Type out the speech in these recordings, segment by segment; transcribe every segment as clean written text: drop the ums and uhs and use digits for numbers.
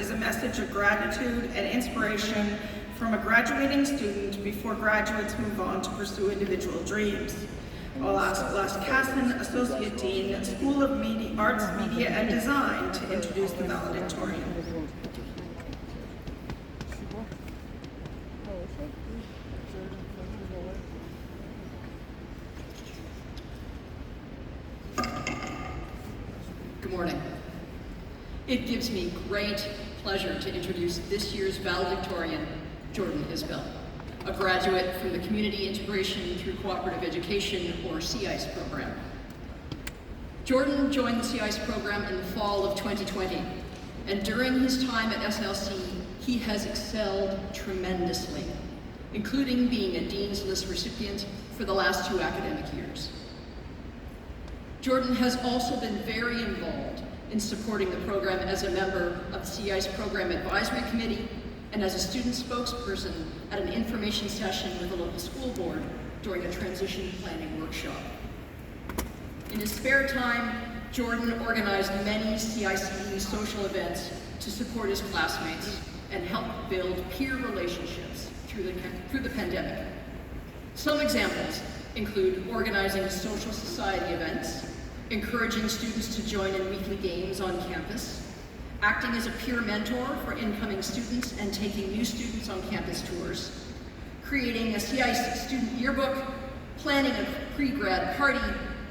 is a message of gratitude and inspiration from a graduating student before graduates move on to pursue individual dreams. I'll ask Les Casson, Associate Dean, School of Arts, Media and Design, to introduce the valedictorian. Good morning. It gives me great pleasure to introduce this year's valedictorian, Jorden Isbell, a graduate from the Community Integration Through Cooperative Education, or CICE program. Jorden joined the CICE program in the fall of 2020, and during his time at SLC, he has excelled tremendously, including being a Dean's List recipient for the last 2 academic years. Jorden has also been very involved in supporting the program as a member of the CICE Program Advisory Committee and as a student spokesperson at an information session with the local school board during a transition planning workshop. In his spare time, Jorden organized many CICE social events to support his classmates and help build peer relationships through the pandemic. Some examples include organizing social society events, encouraging students to join in weekly games on campus, acting as a peer mentor for incoming students and taking new students on campus tours, creating a CICE student yearbook, planning a pre-grad party,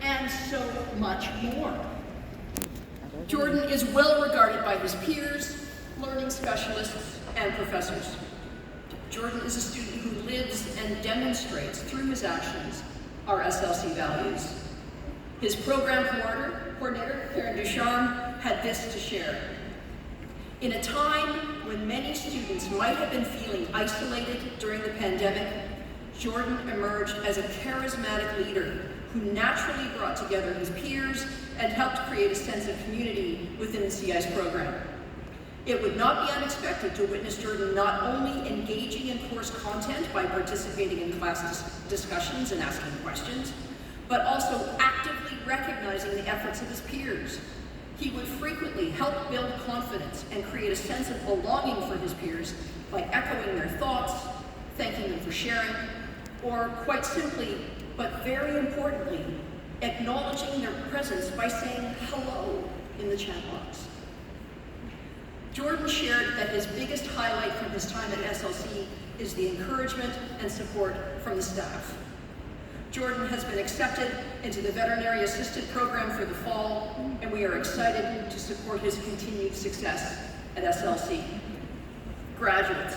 and so much more. Jorden is well regarded by his peers, learning specialists, and professors. Jorden is a student who lives and demonstrates through his actions our SLC values. His program coordinator, Karen Ducharme, had this to share. In a time when many students might have been feeling isolated during the pandemic, Jorden emerged as a charismatic leader who naturally brought together his peers and helped create a sense of community within the CICE program. It would not be unexpected to witness Jorden not only engaging in course content by participating in class discussions and asking questions, but also actively recognizing the efforts of his peers. He would frequently help build confidence and create a sense of belonging for his peers by echoing their thoughts, thanking them for sharing, or quite simply, but very importantly, acknowledging their presence by saying hello in the chat box. Jorden shared that his biggest highlight from his time at SLC is the encouragement and support from the staff. Jorden has been accepted into the Veterinary Assistant Program for the fall, and we are excited to support his continued success at SLC. Graduates,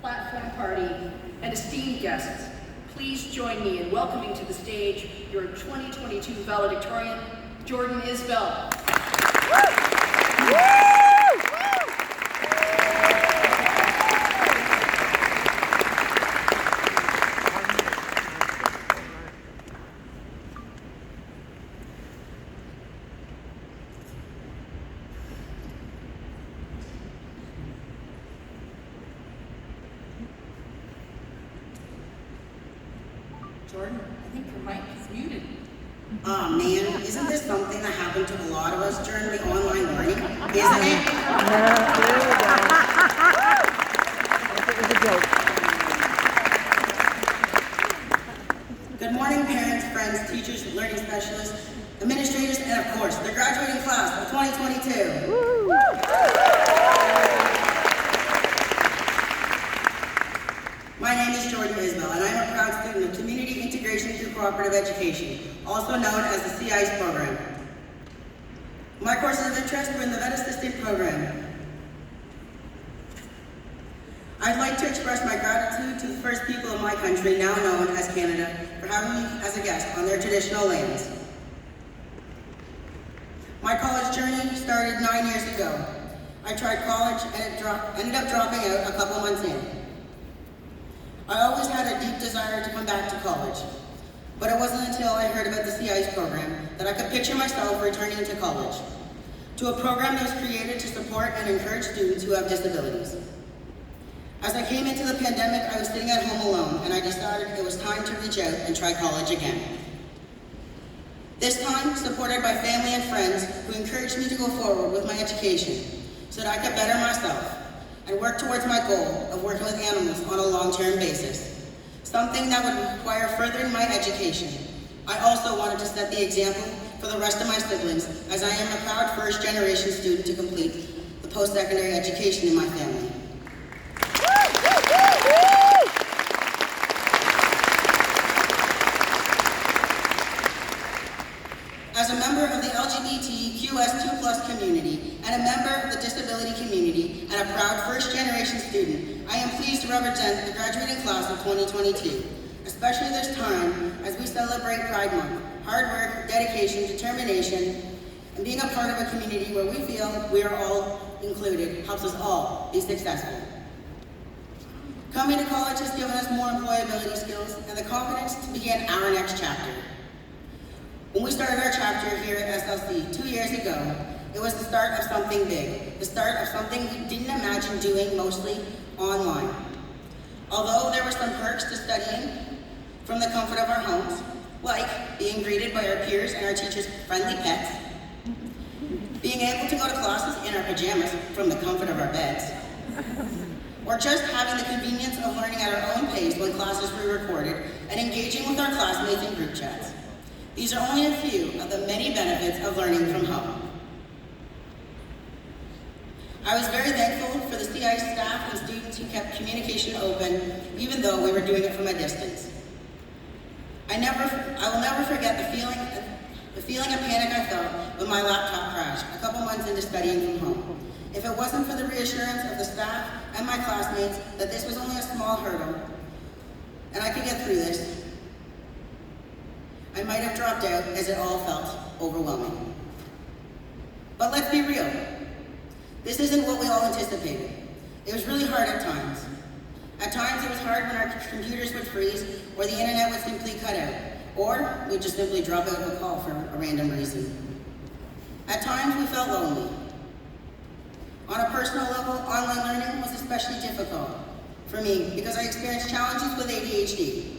platform party, and esteemed guests, please join me in welcoming to the stage your 2022 valedictorian, Jorden Isbell. Jorden, I think your mic is muted. Oh man, isn't this something that happened to a lot of us during the online learning? Isn't it? There we go. It was a joke. Good morning, parents, friends, teachers, learning specialists, administrators, and of course, the graduating class of 2022. Woo! My name is Jorden Isbell, and I'm a proud student of Community Integration Through Cooperative Education, also known as the CICE program. My courses of interest were in the Vet Assistant program. I'd like to express my gratitude to the first people of my country, now known as Canada, for having me as a guest on their traditional lands. My college journey started 9 years ago. I tried college and ended up dropping out a couple months in. I always had a deep desire to come back to college, but it wasn't until I heard about the CICE program that I could picture myself returning to college, to a program that was created to support and encourage students who have disabilities. As I came into the pandemic, I was sitting at home alone, and I decided it was time to reach out and try college again. This time, supported by family and friends who encouraged me to go forward with my education, so that I could better myself and work towards my goal of working with animals on a long-term basis, something that would require furthering my education. I also wanted to set the example for the rest of my siblings, as I am a proud first-generation student to complete the post-secondary education in my family. As a member of the LGBTQS2+ community and a member of the disability community and a proud first-generation student, I am pleased to represent the graduating class of 2022, especially this time as we celebrate Pride Month. Hard work, dedication, determination, and being a part of a community where we feel we are all included helps us all be successful. Coming to college has given us more employability skills and the confidence to begin our next chapter. When we started our chapter here at SLC 2 years ago, it was the start of something big, the start of something we didn't imagine doing mostly online. Although there were some perks to studying from the comfort of our homes, like being greeted by our peers and our teachers' friendly pets, being able to go to classes in our pajamas from the comfort of our beds, or just having the convenience of learning at our own pace when classes were recorded and engaging with our classmates in group chats. These are only a few of the many benefits of learning from home. I was very thankful for the CI staff and students who kept communication open, even though we were doing it from a distance. I will never forget the feeling of panic I felt when my laptop crashed a couple months into studying from home. If it wasn't for the reassurance of the staff and my classmates that this was only a small hurdle, and I could get through this, I might have dropped out as it all felt overwhelming. But let's be real. This isn't what we all anticipated. It was really hard at times. At times it was hard when our computers would freeze or the internet would simply cut out, or we'd just simply drop out of a call for a random reason. At times we felt lonely. On a personal level, online learning was especially difficult for me because I experienced challenges with ADHD.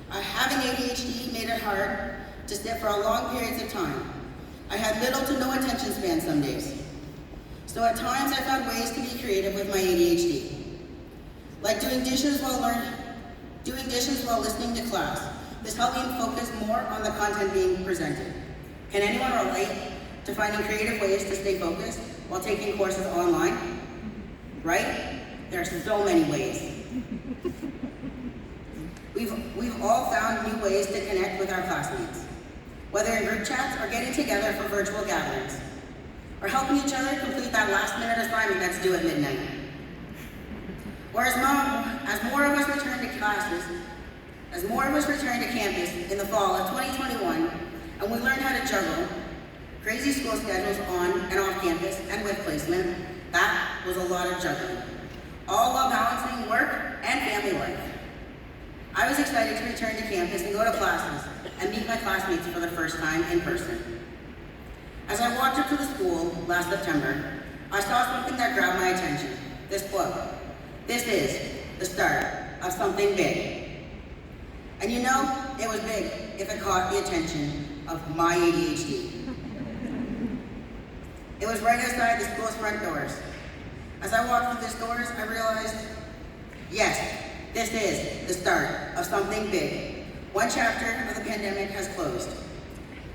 Having ADHD made it hard to sit for long periods of time. I had little to no attention span some days. So at times I found ways to be creative with my ADHD. Like doing dishes while listening to class. This helped me focus more on the content being presented. Can anyone relate to finding creative ways to stay focused while taking courses online? Right? There are so many ways. We've all found new ways to connect with our classmates, whether in group chats or getting together for virtual gatherings, or helping each other complete that last-minute assignment that's due at midnight. Or as more of us return to classes, as more of us return to campus in the fall of 2021, and we learn how to juggle crazy school schedules on and off campus and with placement, that was a lot of juggling, all while balancing work and family life. I was excited to return to campus and go to classes and meet my classmates for the first time in person. As I walked up to the school last September, I saw something that grabbed my attention. This quote: "This is the start of something big." And you know, it was big if it caught the attention of my ADHD. It was right outside the school's front doors. As I walked through these doors, I realized, yes, this is the start of something big. One chapter of the pandemic has closed.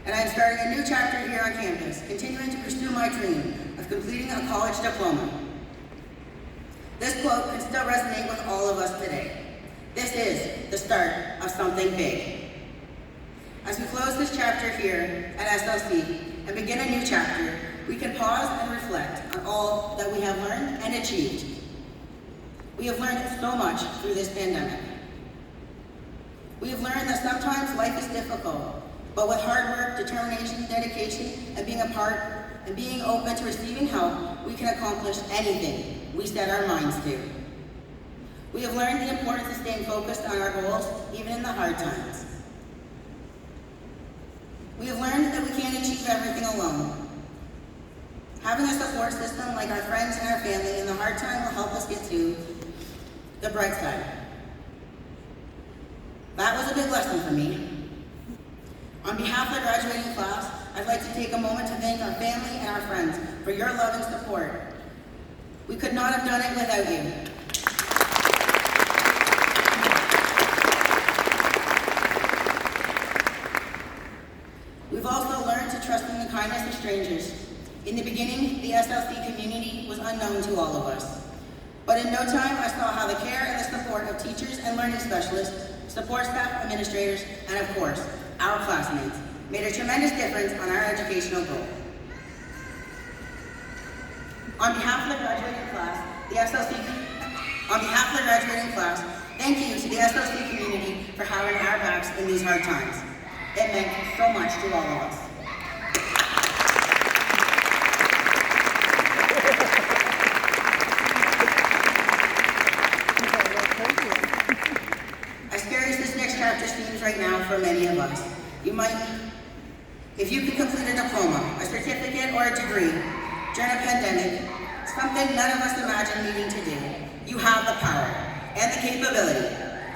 And I'm starting a new chapter here on campus, continuing to pursue my dream of completing a college diploma. This quote can still resonate with all of us today. This is the start of something big. As we close this chapter here at SLC and begin a new chapter, we can pause and reflect on all that we have learned and achieved. We have learned so much through this pandemic. We have learned that sometimes life is difficult, but with hard work, determination, dedication, and being open to receiving help, we can accomplish anything we set our minds to. We have learned the importance of staying focused on our goals, even in the hard times. We have learned that we can't achieve everything alone. Having a support system like our friends and our family in the hard time will help us get to the bright side. That was a big lesson for me. On behalf of the graduating class, I'd like to take a moment to thank our family and our friends for your love and support. We could not have done it without you. We've also learned to trust in the kindness of strangers. In the beginning, the SLC community was unknown to all of us. But in no time, I saw how the care and the support of teachers and learning specialists, support staff, administrators, and of course, our classmates, made a tremendous difference on our educational goal. On behalf of the graduating class, thank you to the SLC community for having our backs in these hard times. It meant so much to all of us. As scary as this next chapter seems right now for many of us, if you can complete a diploma, a certificate, or a degree during a pandemic, something none of us imagined needing to do, you have the power and the capability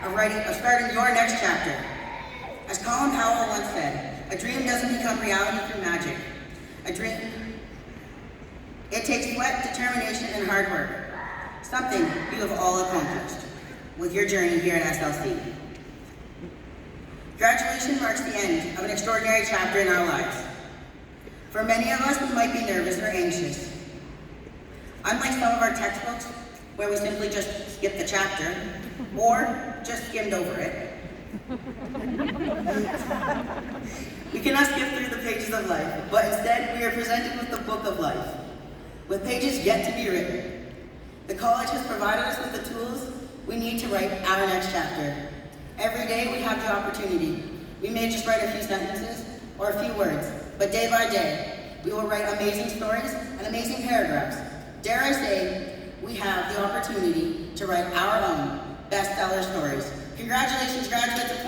of starting your next chapter. As Colin Powell once said, a dream doesn't become reality through magic. It takes sweat, determination, and hard work. Something you have all accomplished with your journey here at SLC. Graduation marks the end of an extraordinary chapter in our lives. For many of us, we might be nervous or anxious. Unlike some of our textbooks, where we simply just skipped the chapter, or just skimmed over it, we cannot skip through the pages of life, but instead we are presented with the book of life, with pages yet to be written. The college has provided us with the tools we need to write our next chapter. Every day we have the opportunity. We may just write a few sentences or a few words, but day by day, we will write amazing stories and amazing paragraphs. Dare I say, we have the opportunity to write our own bestseller stories. Congratulations, graduates of